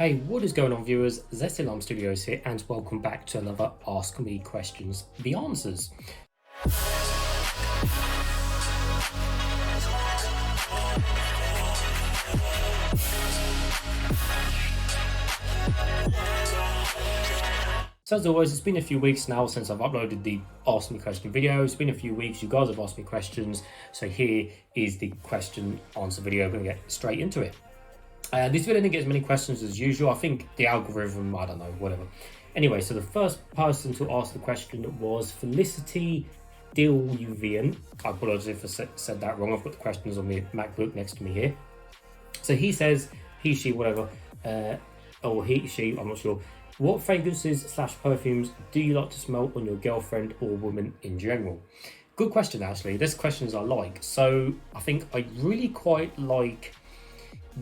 Hey, what is going on, viewers? ZestyLime Studios here, and welcome back to another Ask Me Questions, the Answers. So as always, it's been a few weeks now since I've uploaded the Ask Me Question video. It's been a few weeks, you guys have asked me questions, so here is the question answer video. I'm going to get straight into it. This video didn't get as many questions as usual. I think the algorithm, I don't know, whatever. Anyway, so the first person to ask the question was Felicity Dilvian. I apologize if I said that wrong. I've got the questions on my MacBook next to me here. So he says, he, she, whatever, or he, she, I'm not sure. What fragrances / perfumes do you like to smell on your girlfriend or woman in general? Good question, actually. There's questions I like. So I think I really quite like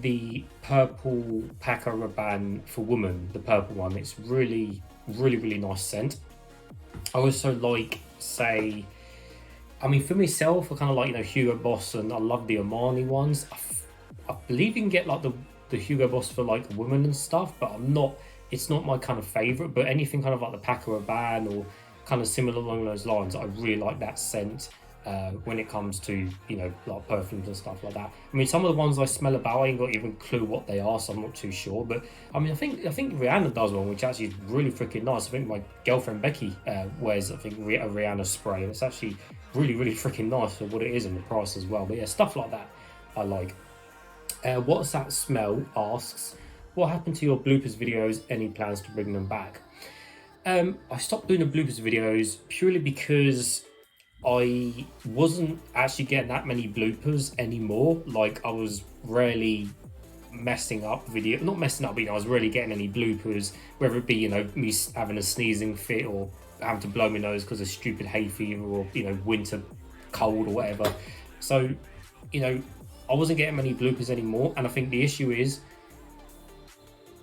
the purple Paco Rabanne for woman, the purple one. It's really nice scent. I also like, say, I mean, for myself, I kind of like, Hugo Boss, and I love the Armani ones. I believe you can get like the Hugo Boss for like women and stuff, but it's not my kind of favorite. But anything kind of like the Paco Rabanne or kind of similar along those lines, I really like that scent. When it comes to, like perfumes and stuff like that. I mean, some of the ones I smell about, I ain't got even clue what they are, so I'm not too sure. But I mean, I think Rihanna does one, which actually is really freaking nice. I think my girlfriend Becky wears, I think, a Rihanna spray, and it's actually really freaking nice for what it is and the price as well. But yeah, stuff like that I like. What's that smell asks, what happened to your bloopers videos? Any plans to bring them back? I stopped doing the bloopers videos purely because I wasn't actually getting that many bloopers anymore. Like, I was rarely messing up video, not messing up, but I was rarely getting any bloopers, whether it be, me having a sneezing fit or having to blow my nose because of stupid hay fever or, winter cold or whatever. So, I wasn't getting many bloopers anymore. And I think the issue is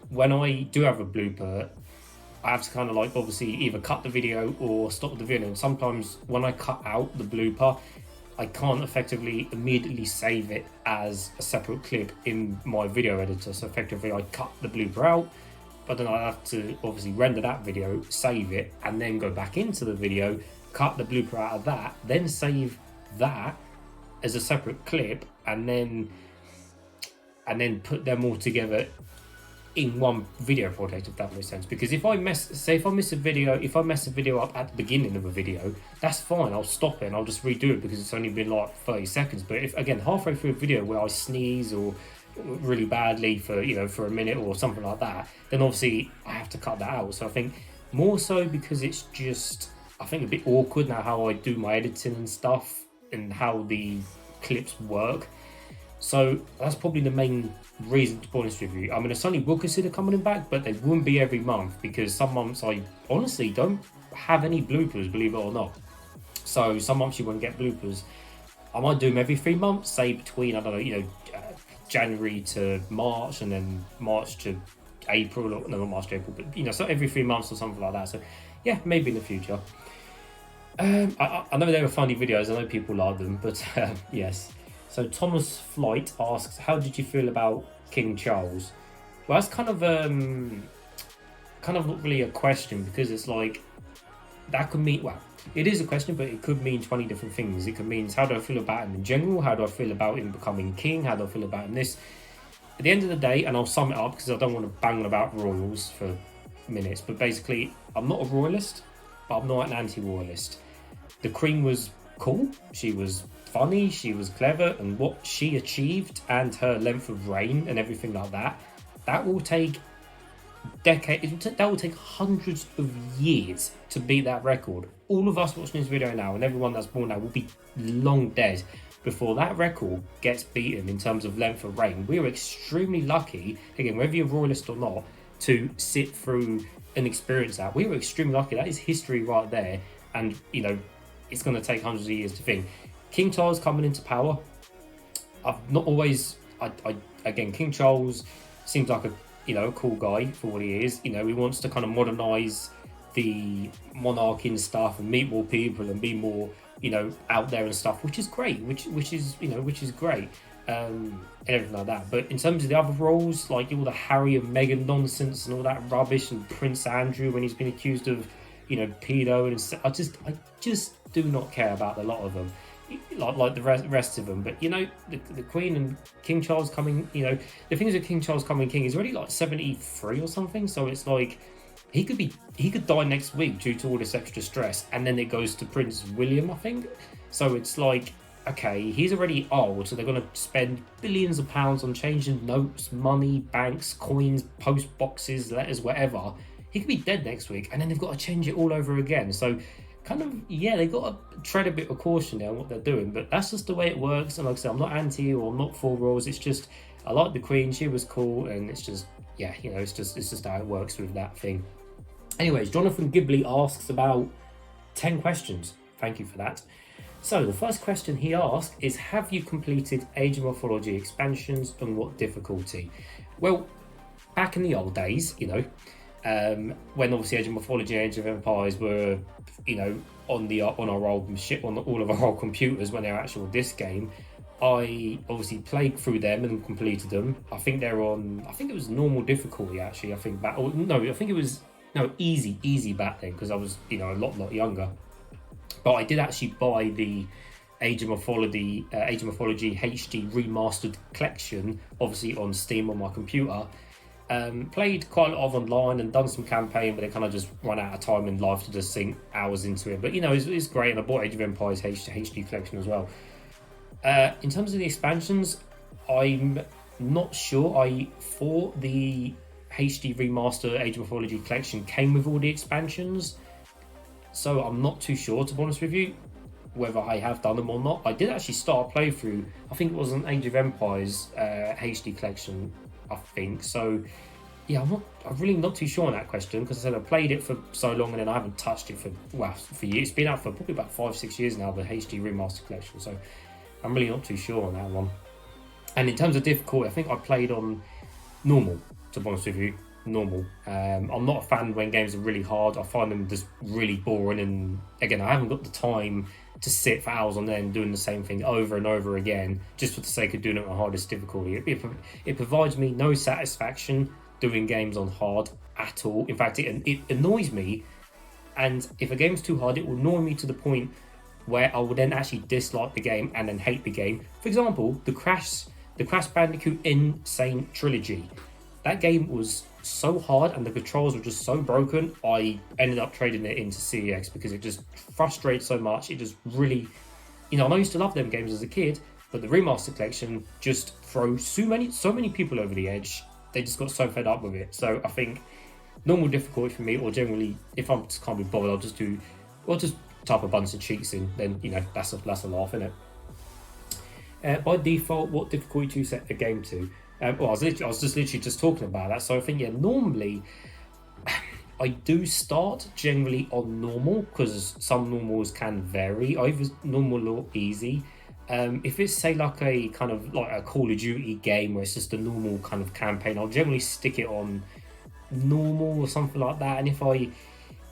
when I do have a blooper, I have to kind of like obviously either cut the video or stop the video. And sometimes when I cut out the blooper, I can't effectively immediately save it as a separate clip in my video editor. So effectively I cut the blooper out, but then I have to obviously render that video, save it, and then go back into the video, cut the blooper out of that, then save that as a separate clip, and then put them all together in one video project, if that makes sense. Because if I mess a video up at the beginning of a video, that's fine, I'll stop it and I'll just redo it because it's only been like 30 seconds. But if, again, halfway through a video where I sneeze or really badly for for a minute or something like that, then obviously I have to cut that out. So I think more so because it's just, I think, a bit awkward now how I do my editing and stuff and how the clips work. So that's probably the main reason, to be honest with you. I mean, I certainly will consider coming back, but they wouldn't be every month because some months I honestly don't have any bloopers, believe it or not. So some months you won't get bloopers. I might do them every 3 months, say between, I don't know, January to March, and then March to April, or no, not March to April, but so every 3 months or something like that. So yeah, maybe in the future. I know they were funny videos, I know people like them, but yes. So Thomas Flight asks, how did you feel about King Charles? Well, that's kind of not really a question, because it's like, that could mean, well, it is a question, but it could mean 20 different things. It could mean, how do I feel about him in general? How do I feel about him becoming king? How do I feel about him this? At the end of the day, and I'll sum it up because I don't want to bang on about royals for minutes, but basically, I'm not a royalist, but I'm not an anti-royalist. The Queen was cool. She was funny, she was clever, and what she achieved and her length of reign and everything like that will take decades, that will take hundreds of years to beat that record. All of us watching this video now and everyone that's born now will be long dead before that record gets beaten in terms of length of reign. We are extremely lucky, again, whether you're royalist or not, to sit through and experience that. We were extremely lucky. That is history right there, and it's going to take hundreds of years to think. King Charles coming into power, I've not always, again, King Charles seems like a cool guy for what he is. He wants to kind of modernise the monarchy and stuff and meet more people and be more, out there and stuff, which is great, which is great. and everything like that. But in terms of the other roles, like all the Harry and Meghan nonsense and all that rubbish, and Prince Andrew when he's been accused of, pedo, and I just do not care about a lot of them, like the rest of them. But the Queen and King Charles coming, the things with King Charles coming king is already like 73 or something. So it's like he could die next week due to all this extra stress, and then it goes to Prince William, I think. So it's like, okay, he's already old, so they're going to spend billions of pounds on changing notes, money, banks, coins, post boxes, letters, whatever. He could be dead next week, and then they've got to change it all over again. So kind of, they've got to tread a bit of caution there on what they're doing, but that's just the way it works. And like I said, I'm not anti or I'm not for royals. It's just, I like the Queen, she was cool, and it's just, it's just how it works with that thing. Anyways, Jonathan Gibley asks about 10 questions. Thank you for that. So the first question he asked is, have you completed Age of Mythology expansions, and what difficulty? Well, back in the old days, when obviously Age of Mythology and Age of Empires were, on all of our old computers when they're actual disc game, I obviously played through them and completed them. I think it was normal difficulty actually. I think it was easy back then, because I was, a lot younger. But I did actually buy the Age of Mythology HD remastered collection, obviously on Steam on my computer. Played quite a lot of online and done some campaign, but it kind of just run out of time in life to just sink hours into it. But it's great, and I bought Age of Empires HD collection as well. In terms of the expansions, I'm not sure. I thought the HD remaster Age of Mythology collection came with all the expansions, so I'm not too sure, to be honest with you, whether I have done them or not. I did actually start a playthrough. I think it was an Age of Empires HD collection, I think. So I'm really not too sure on that question, because I said I played it for so long and then I haven't touched it for years. It's been out for probably about 5-6 years now, the HD remaster collection. So I'm really not too sure on that one. And in terms of difficulty, I think I played on normal, to be honest with you. Normal. I'm not a fan when games are really hard. I find them just really boring, and again, I haven't got the time to sit for hours on end doing the same thing over and over again just for the sake of doing it on hardest difficulty. It provides me no satisfaction doing games on hard at all. In fact, it annoys me, and if a game's too hard, it will annoy me to the point where I will then actually dislike the game and then hate the game. For example, the Crash Bandicoot Insane Trilogy. That game was so hard and the controls were just so broken, I ended up trading it into CEX because it just frustrates so much. It just really, I used to love them games as a kid, but the remaster collection just throws so many people over the edge. They just got so fed up with it. So I think normal difficulty for me, or generally, if I just can't be bothered, I'll just type a bunch of cheats in. Then that's a laugh, isn't it? By default, what difficulty do you set the game to? I was just literally talking about that. So I think normally I do start generally on normal, because some normals can vary, either normal or easy. If it's say like a kind of like a Call of Duty game where it's just a normal kind of campaign, I'll generally stick it on normal or something like that. And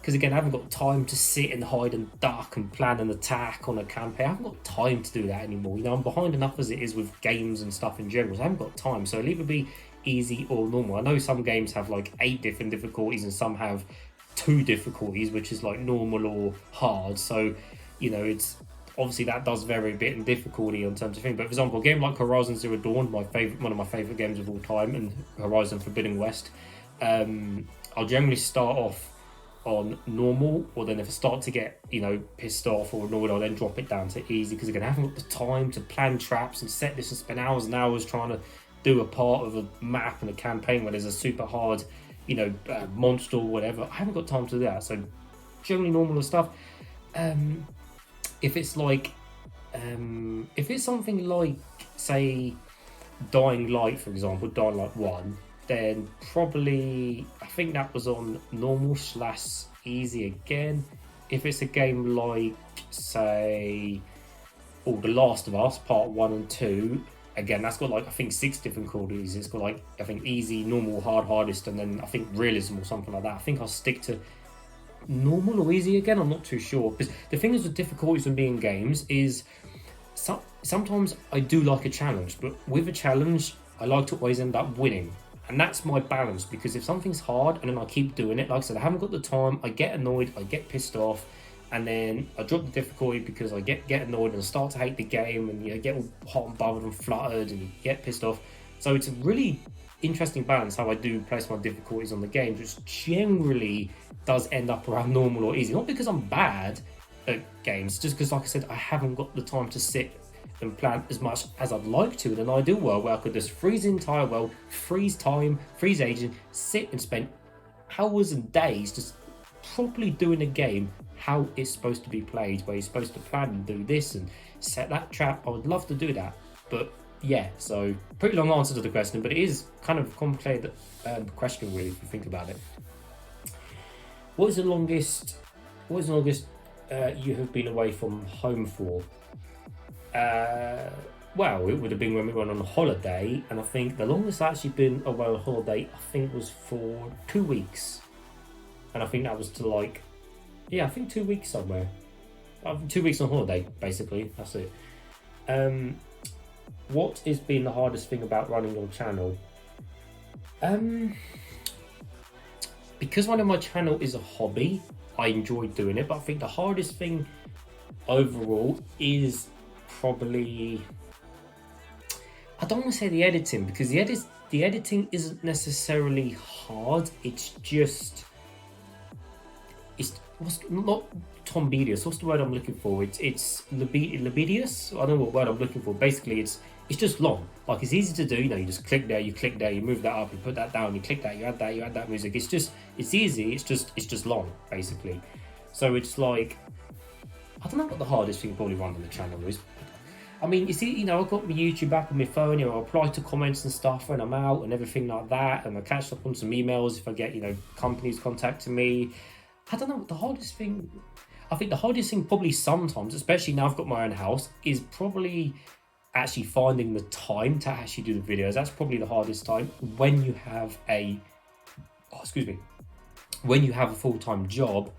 because again, I haven't got time to sit and hide and duck and plan an attack on a campaign. I haven't got time to do that anymore. I'm behind enough as it is with games and stuff in general, so I haven't got time. So it'll either be easy or normal. I know some games have like 8 different difficulties and some have 2 difficulties, which is like normal or hard. So, it's obviously that does vary a bit in difficulty in terms of things. But for example, a game like Horizon Zero Dawn, one of my favourite games of all time, and Horizon Forbidden West, I'll generally start off on normal, or then if I start to get pissed off or annoyed, I'll then drop it down to easy, because again, I haven't got the time to plan traps and set this and spend hours and hours trying to do a part of a map and a campaign where there's a super hard monster or whatever. I haven't got time to do that. So generally normal and stuff. If it's something like, say, Dying Light, for example, Dying Light 1, then probably I think that was on normal / easy again. If it's a game like, say, The Last of Us Part 1 and 2, again, that's got like I think 6 different difficulties. It's got like I think easy, normal, hard, hardest, and then I think realism or something like that. I think I'll stick to normal or easy again. I'm not too sure, because the thing is with difficulties when being games is sometimes I do like a challenge, but with a challenge, I like to always end up winning. And that's my balance, because if something's hard and then I keep doing it, like I said, I haven't got the time, I get annoyed, I get pissed off, and then I drop the difficulty because I get annoyed and start to hate the game, and get all hot and bothered and fluttered and get pissed off. So it's a really interesting balance how I do place my difficulties on the games, which generally does end up around normal or easy. Not because I'm bad at games, just because, like I said, I haven't got the time to sit and plan as much as I'd like to in an ideal world where I could just freeze the entire world, freeze time, freeze aging, sit and spend hours and days just properly doing a game how it's supposed to be played, where you're supposed to plan and do this and set that trap. I would love to do that, but yeah, so pretty long answer to the question, but it is kind of a complicated question really if you think about it. What is the longest you have been away from home for? Well, it would have been when we went on a holiday, and I think the longest I've actually been away on holiday, I think, was for 2 weeks. And I think that was to I think 2 weeks somewhere. 2 weeks on holiday, basically. That's it. What has been the hardest thing about running your channel? Because running my channel is a hobby, I enjoy doing it, but I think the hardest thing overall is probably, I don't want to say the editing, because the editing isn't necessarily hard. It's not tedious. What's the word I'm looking for? It's laborious. I don't know what word I'm looking for. Basically, it's just long. Like, it's easy to do. You just click there, you move that up, you put that down, you click that, you add that music. It's easy. It's just long, basically. So it's like, I don't know what the hardest thing probably running the channel is. I mean, you see, I've got my YouTube app on my phone, I reply to comments and stuff when I'm out and everything like that, and I catch up on some emails if I get, companies contacting me. I don't know what the hardest thing, I think the hardest thing probably sometimes, especially now I've got my own house, is probably actually finding the time to actually do the videos. That's probably the hardest time when you have when you have a full-time job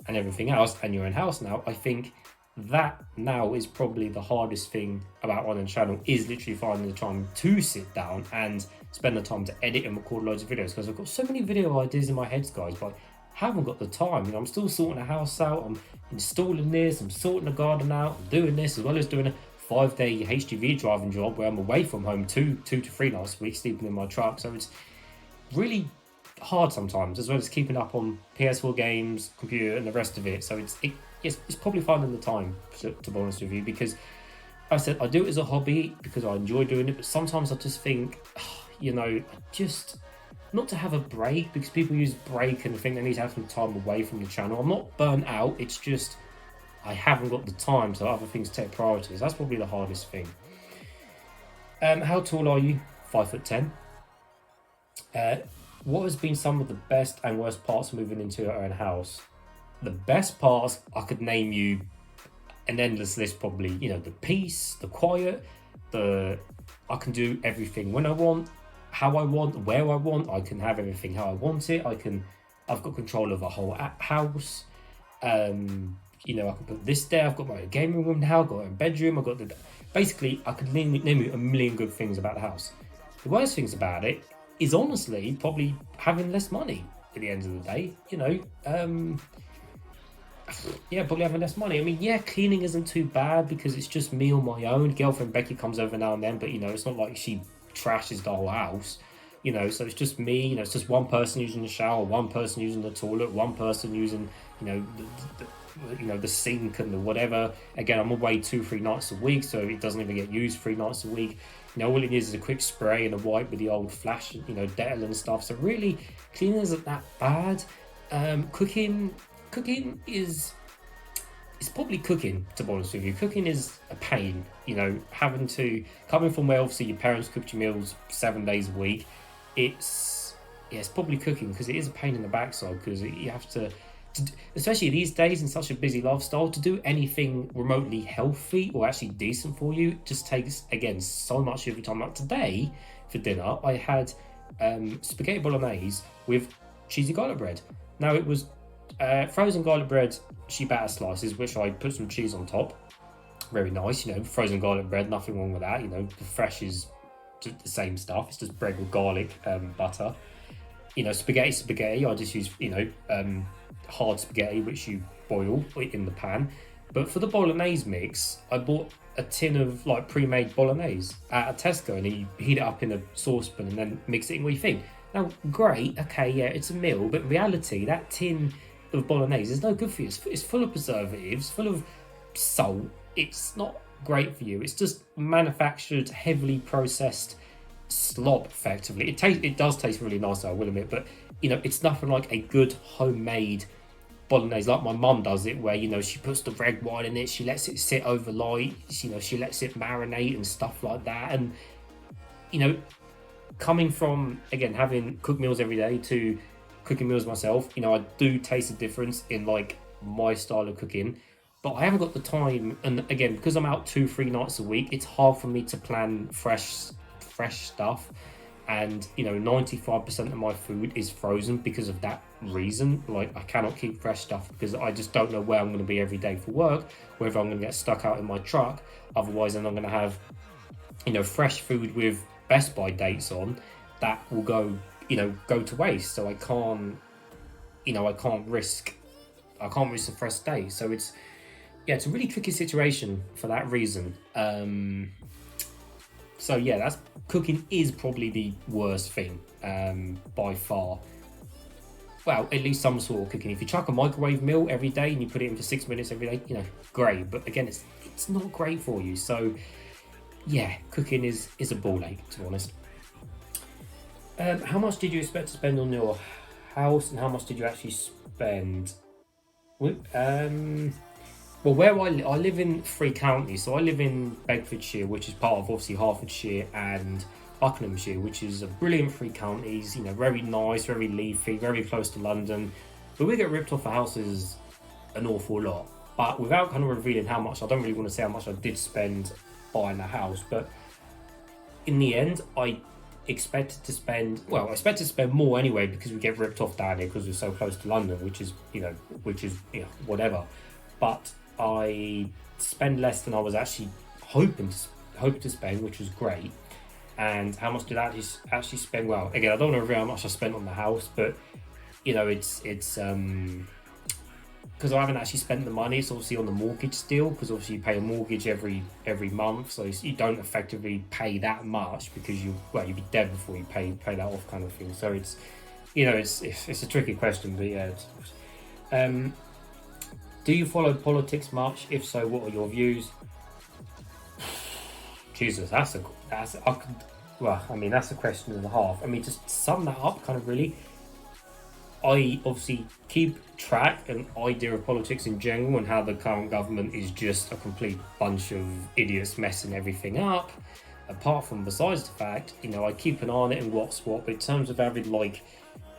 and everything else and your own house now. I think that now is probably the hardest thing about running a channel, is literally finding the time to sit down and spend the time to edit and record loads of videos, because I've got so many video ideas in my head, guys, but I haven't got the time. I'm still sorting the house out, I'm installing this, I'm sorting the garden out, I'm doing this, as well as doing a 5-day HGV driving job where I'm away from home 2 to 3 nights a week, sleeping in my truck. So it's really hard sometimes, as well as keeping up on PS4 games, computer, and the rest of it. So it's probably finding the time, to be honest with you, because I said I do it as a hobby because I enjoy doing it, but sometimes I just think, not to have a break, because people use break and think they need to have some time away from the channel. I'm not burnt out, it's just I haven't got the time, so other things take priorities. That's probably the hardest thing. How tall are you? 5'10". What has been some of the best and worst parts of moving into your own house? The best parts, I could name you an endless list probably. The peace, the quiet, I can do everything when I want, how I want, where I want. I can have everything how I want it. I've got control of the whole house. I can put this there. I've got my gaming room now, I've got my bedroom, basically I could name you a million good things about the house. The worst things about it is honestly probably having less money at the end of the day. Probably having less money. I mean, cleaning isn't too bad because it's just me on my own. Girlfriend Becky comes over now and then, but it's not like she trashes the whole house. So it's just me. It's just one person using the shower, one person using the toilet, one person using the sink and the whatever. Again, I'm away 2-3 nights a week, so it doesn't even get used 3 nights a week. All it is a quick spray and a wipe with the old Flash, Dettol and stuff. So really, cleaning isn't that bad. Cooking is, it's probably cooking, to be honest with you. Cooking is a pain, coming from where obviously your parents cooked your meals 7 days a week. It's probably cooking, because it is a pain in the backside, because you have to, especially these days in such a busy lifestyle, to do anything remotely healthy or actually decent for you just takes, again, so much of your time. Like today for dinner, I had spaghetti bolognese with cheesy garlic bread. Now it was frozen garlic bread, ciabatta slices, which I put some cheese on top. very nice. You know, frozen garlic bread, nothing wrong with that. You know, the fresh is just the same stuff. It's just bread with garlic, butter. You know, spaghetti. I just use, hard spaghetti, which you boil in the pan. But for the bolognese mix, I bought a tin of like pre-made bolognese at Tesco, and you heat it up in a saucepan and then mix it in what you think. Now, great, okay, yeah, it's a meal, but in reality, that tin of bolognese is no good for you. It's full of preservatives, full of salt. It's not great for you. It's just manufactured, heavily processed slop, effectively. It does taste really nice, I will admit, but you know, it's nothing like a good homemade bolognese like my mum does it, where, you know, she puts the red wine in it, she lets it sit overnight, you know, she lets it marinate and stuff like that. And you know, coming from, again, having cooked meals every day to cooking meals myself, you know, I do taste a difference in like my style of cooking, but I haven't got the time. And again, because I'm out 2-3 nights a week, it's hard for me to plan fresh stuff. And you know, 95% of my food is frozen because of that reason. Like, I cannot keep fresh stuff because I just don't know where I'm going to be every day for work, whether I'm going to get stuck out in my truck. Otherwise, then I'm going to have, you know, fresh food with Best By dates on that will go to waste. So I can't risk the fresh day. So it's a really tricky situation for that reason. So yeah, that's cooking is probably the worst thing by far. Well, at least some sort of cooking. If you chuck a microwave meal every day and you put it in for 6 minutes every day, you know, great. But again, it's not great for you. So yeah, cooking is a ball ache, to be honest. How much did you expect to spend on your house, and how much did you actually spend? Well, where I live in 3 counties. So I live in Bedfordshire, which is part of obviously Hertfordshire, and Buckinghamshire, which is a brilliant 3 counties. You know, very nice, very leafy, very close to London. But we get ripped off for houses an awful lot. But without kind of revealing how much, I don't really want to say how much I did spend buying a house. But in the end, I expected to spend more anyway, because we get ripped off down here because we're so close to London, which is whatever. But I spend less than I was actually hoping to spend, which was great. And how much did I actually spend? Well, again, I don't want to reveal how much I spent on the house, but you know, it's because I haven't actually spent the money. It's obviously on the mortgage still, because obviously you pay a mortgage every month, so you don't effectively pay that much, because you'd be dead before you pay that off, kind of thing. So it's a tricky question, but yeah. Do you follow politics much? If so, what are your views? Jesus, that's a question and a half. I mean, just sum that up, kind of really. I obviously keep track and idea of politics in general, and how the current government is just a complete bunch of idiots messing everything up. Besides the fact, you know, I keep an eye on it and what's what. But in terms of having like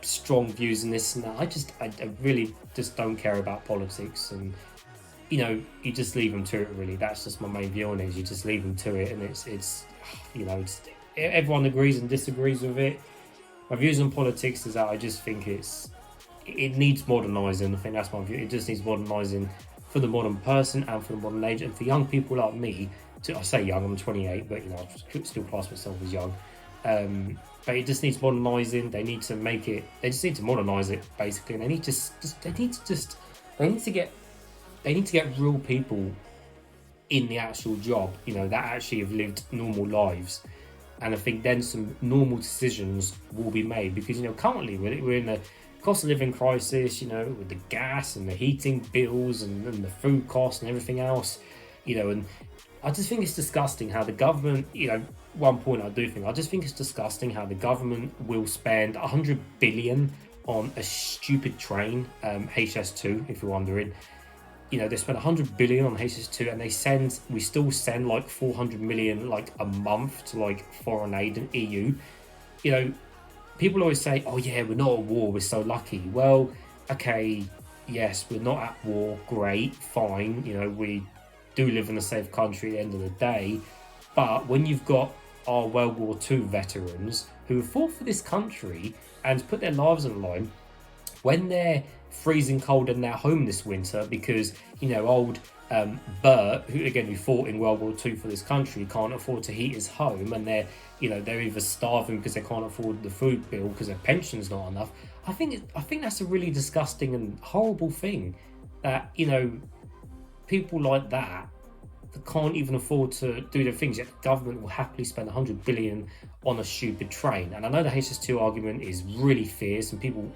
strong views in this and that, I really just don't care about politics. And you know, you just leave them to it, really. That's just my main view on it. You just leave them to it, and it's everyone agrees and disagrees with it. My views on politics is that I just think it needs modernising. I think that's my view. It just needs modernising for the modern person and for the modern age, and for young people like me. I say young, I'm 28, but you know, I still class myself as young. But it just needs modernising. They just need to modernise it, basically, and they need to get real people in the actual job, you know, that actually have lived normal lives. And I think then some normal decisions will be made, because, you know, currently we're in a cost of living crisis, you know, with the gas and the heating bills and the food costs and everything else, you know. And I just think it's disgusting how the government, you know, I just think it's disgusting how the government will spend 100 billion on a stupid train, HS2, if you're wondering. You know, they spend 100 billion on HS2, and we still send like 400 million like a month to like foreign aid and EU. You know, people always say, oh yeah, we're not at war, we're so lucky. Well, okay, yes, we're not at war, great, fine. You know, we do live in a safe country at the end of the day. But when you've got our World War II veterans who fought for this country and put their lives on the line when they're freezing cold in their home this winter because, you know, old Bert, who fought in World War II for this country, can't afford to heat his home, and they're either starving because they can't afford the food bill because their pension's not enough. I think that's a really disgusting and horrible thing, that, you know, people like that can't even afford to do their things, yet the government will happily spend 100 billion on a stupid train. And I know the HS2 argument is really fierce and people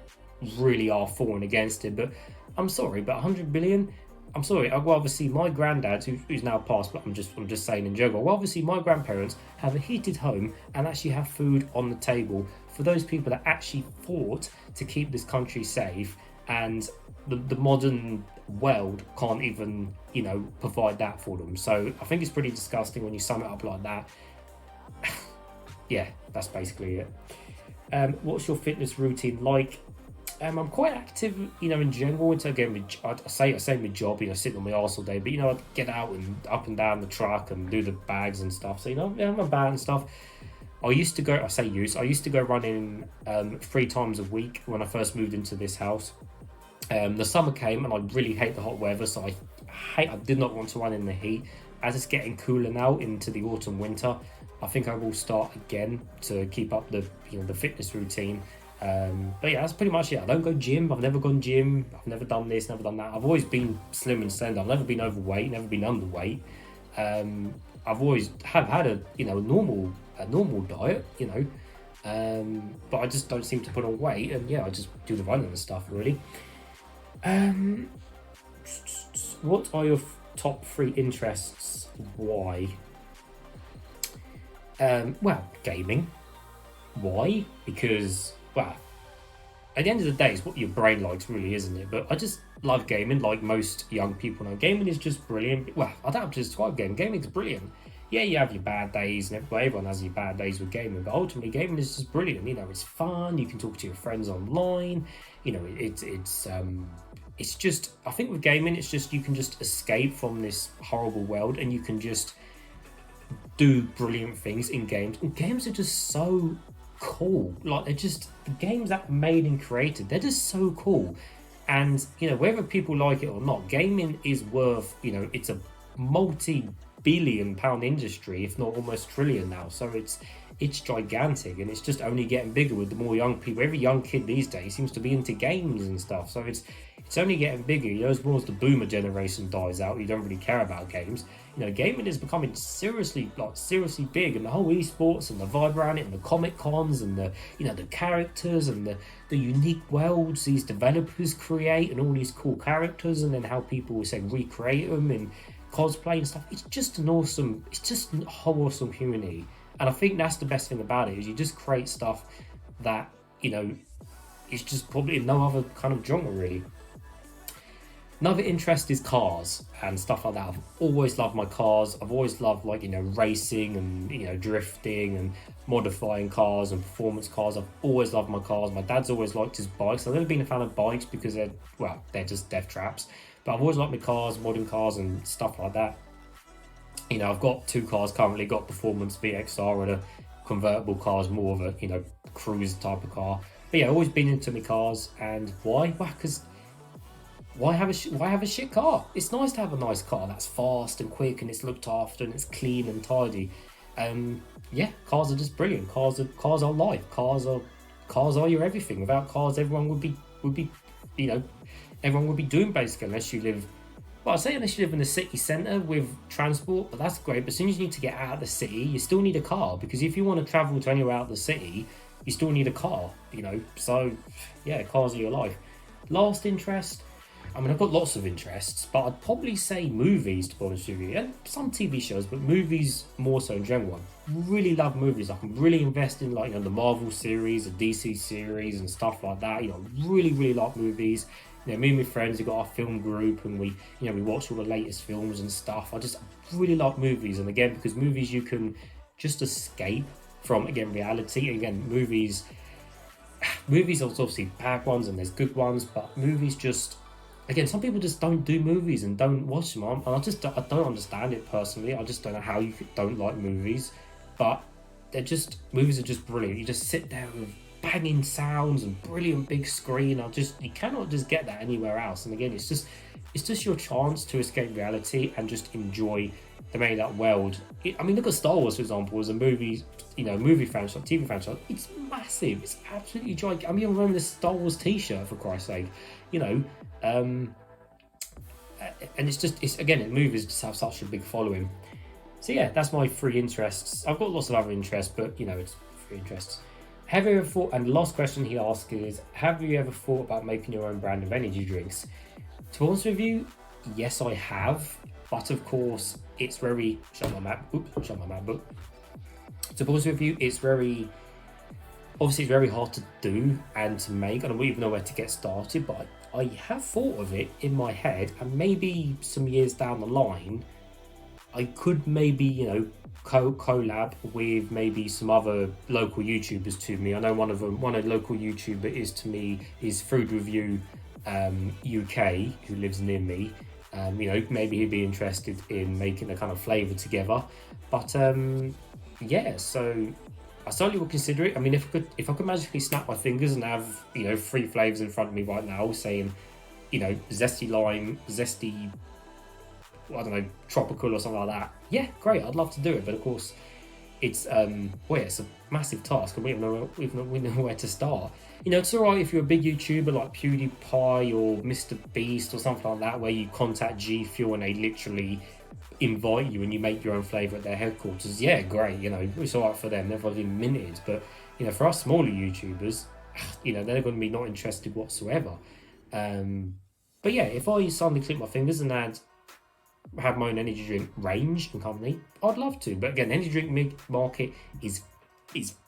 really are falling against it, but I'm sorry, but 100 billion, I'm sorry, I'd rather see my granddad, who's now passed, but I'm just saying in general, I'd rather see my grandparents have a heated home and actually have food on the table for those people that actually fought to keep this country safe, and the modern world can't even, you know, provide that for them. So I think it's pretty disgusting when you sum it up like that. Yeah, that's basically it. What's your fitness routine like? I'm quite active, you know, in general. It's again, I say my job, you know, sitting on my arse all day, but, you know, I get out and up and down the track and do the bags and stuff. So, you know, I'm about and stuff. I used to go running 3 times a week when I first moved into this house. The summer came and I really hate the hot weather, so I did not want to run in the heat. As it's getting cooler now into the autumn winter, I think I will start again to keep up the fitness routine. But yeah, that's pretty much it. I don't go gym. I've never gone gym. I've never done this, never done that. I've always been slim and slender. I've never been overweight, never been underweight. I've always have had a normal diet, you know, but I just don't seem to put on weight, and yeah, I just do the running and stuff really. What are your top 3 interests? Why? Well, gaming. Why? Because, well, at the end of the day, it's what your brain likes, really, isn't it? But I just love gaming, like most young people know. Gaming is just brilliant. Well, I don't have to describe gaming. Gaming's brilliant. Yeah, you have your bad days, and everyone has your bad days with gaming, but ultimately gaming is just brilliant. You know, it's fun. You can talk to your friends online. You know, it's just, I think with gaming, it's just, you can just escape from this horrible world, and you can just do brilliant things in games. And games are just so cool. Like, they're just, the games that are made and created, they're just so cool. And, you know, whether people like it or not, gaming is worth, you know, it's a multi-billion-pound industry, if not almost trillion now. So it's gigantic, and it's just only getting bigger with the more young people. Every young kid these days seems to be into games and stuff. So it's only getting bigger. You know, as more as the boomer generation dies out, you don't really care about games. You know, gaming is becoming seriously big, and the whole esports and the vibe around it, and the comic cons, and the, you know, the characters and the unique worlds these developers create, and all these cool characters, and then how people will say recreate them in cosplay and stuff. It's just a whole awesome community. And I think that's the best thing about it, is you just create stuff that, you know, it's just probably in no other kind of genre really. Another interest is cars and stuff like that. I've always loved my cars. I've always loved, like, you know, racing and, you know, drifting and modifying cars and performance cars. I've always loved my cars. My dad's always liked his bikes. I've never been a fan of bikes because they're just death traps. But I've always liked my cars, modding cars and stuff like that. You know, I've got 2 cars currently. Got Performance VXR and a convertible car, is more of a, you know, cruise type of car. But yeah, I've always been into my cars. And why? Well, because why have a shit car? It's nice to have a nice car that's fast and quick, and it's looked after, and it's clean and tidy. Yeah, cars are just brilliant. Cars are life. Cars are your everything. Without cars, everyone would be, you know, everyone would be doomed basically, unless you live in the city centre with transport, but that's great. But as soon as you need to get out of the city, you still need a car, because if you want to travel to anywhere out of the city, you still need a car, you know. So yeah, cars are your life. Last interest, I mean, I've got lots of interests, but I'd probably say movies, to be honest with you, and some TV shows, but movies more so in general. I really love movies. I can really invest in, like, you know, the Marvel series, the DC series and stuff like that. You know, really like movies. You know, me and my friends, we've got our film group, and we watch all the latest films and stuff. I really like movies, and again, because movies, you can just escape from, again, reality. Again, movies are obviously bad ones and there's good ones, but movies just, again, some people just don't do movies and don't watch them, and I don't understand it personally. I just don't know how you don't like movies, but movies are just brilliant. You just sit there with banging sounds and brilliant big screen. You cannot just get that anywhere else. And again, it's just your chance to escape reality and just enjoy the made up world. I mean, look at Star Wars, for example, as a movie, movie franchise, TV franchise. It's massive. It's absolutely gigantic. I mean, I'm wearing this Star Wars T-shirt, for Christ's sake. And again, movies just have such a big following. So yeah, that's my 3 interests. I've got lots of other interests, but it's 3 interests. Have you ever thought, and the last question he asked is, have you ever thought about making your own brand of energy drinks? To be honest with you, yes, I have. But of course, it's very, shut my MacBook. To be honest with you, it's very hard to do and to make. I don't even know where to get started, but I have thought of it in my head, and maybe some years down the line, I could maybe, collab with maybe some other local YouTubers to me. I know one local YouTuber is Food Review UK, who lives near me. Maybe he'd be interested in making a kind of flavour together. But yeah, so I certainly would consider it. I mean, if I could magically snap my fingers and have 3 flavours in front of me right now, saying ZestyLime, Zesty, I don't know, tropical or something like that. Yeah, great, I'd love to do it. But of course, it's it's a massive task, and we don't know where to start. It's alright if you're a big YouTuber like PewDiePie or Mr. Beast or something like that, where you contact G Fuel and they literally invite you and you make your own flavour at their headquarters. Yeah, great, it's alright for them, they're fucking minted. But for us smaller YouTubers, they're going to be not interested whatsoever. But yeah, if I suddenly click my fingers and have my own energy drink range and company, I'd love to. But again, energy drink market is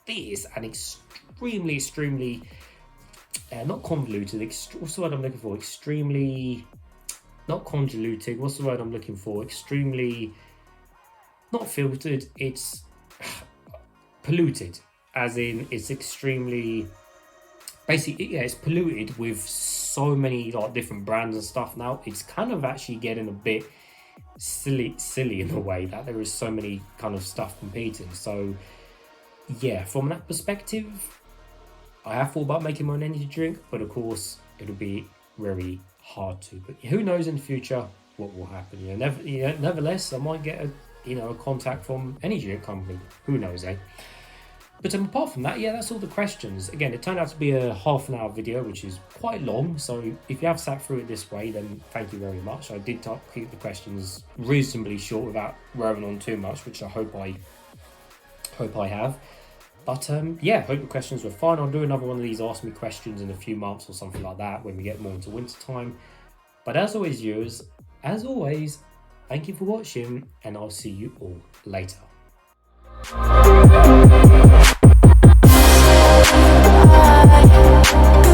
fierce and extremely not convoluted. What's the word I'm looking for? Extremely not convoluted. What's the word I'm looking for? Extremely not filtered. It's polluted, as in it's extremely basically, yeah, it's polluted with so many different brands and stuff now. It's kind of actually getting a bit silly in a way that there is so many kind of stuff competing. So yeah, from that perspective, I have thought about making my own energy drink, but of course it'll be very hard to. But who knows in the future what will happen? Nevertheless, I might get a contact from energy drink company. Who knows, eh? But apart from that, yeah, that's all the questions. Again, it turned out to be a half-an-hour video, which is quite long. So if you have sat through it this way, then thank you very much. I did keep the questions reasonably short without rambling on too much, which I hope I have. But yeah, hope the questions were fun. I'll do another one of these Ask Me Questions in a few months or something like that when we get more into winter time. But as always, viewers, thank you for watching, and I'll see you all later. Bye.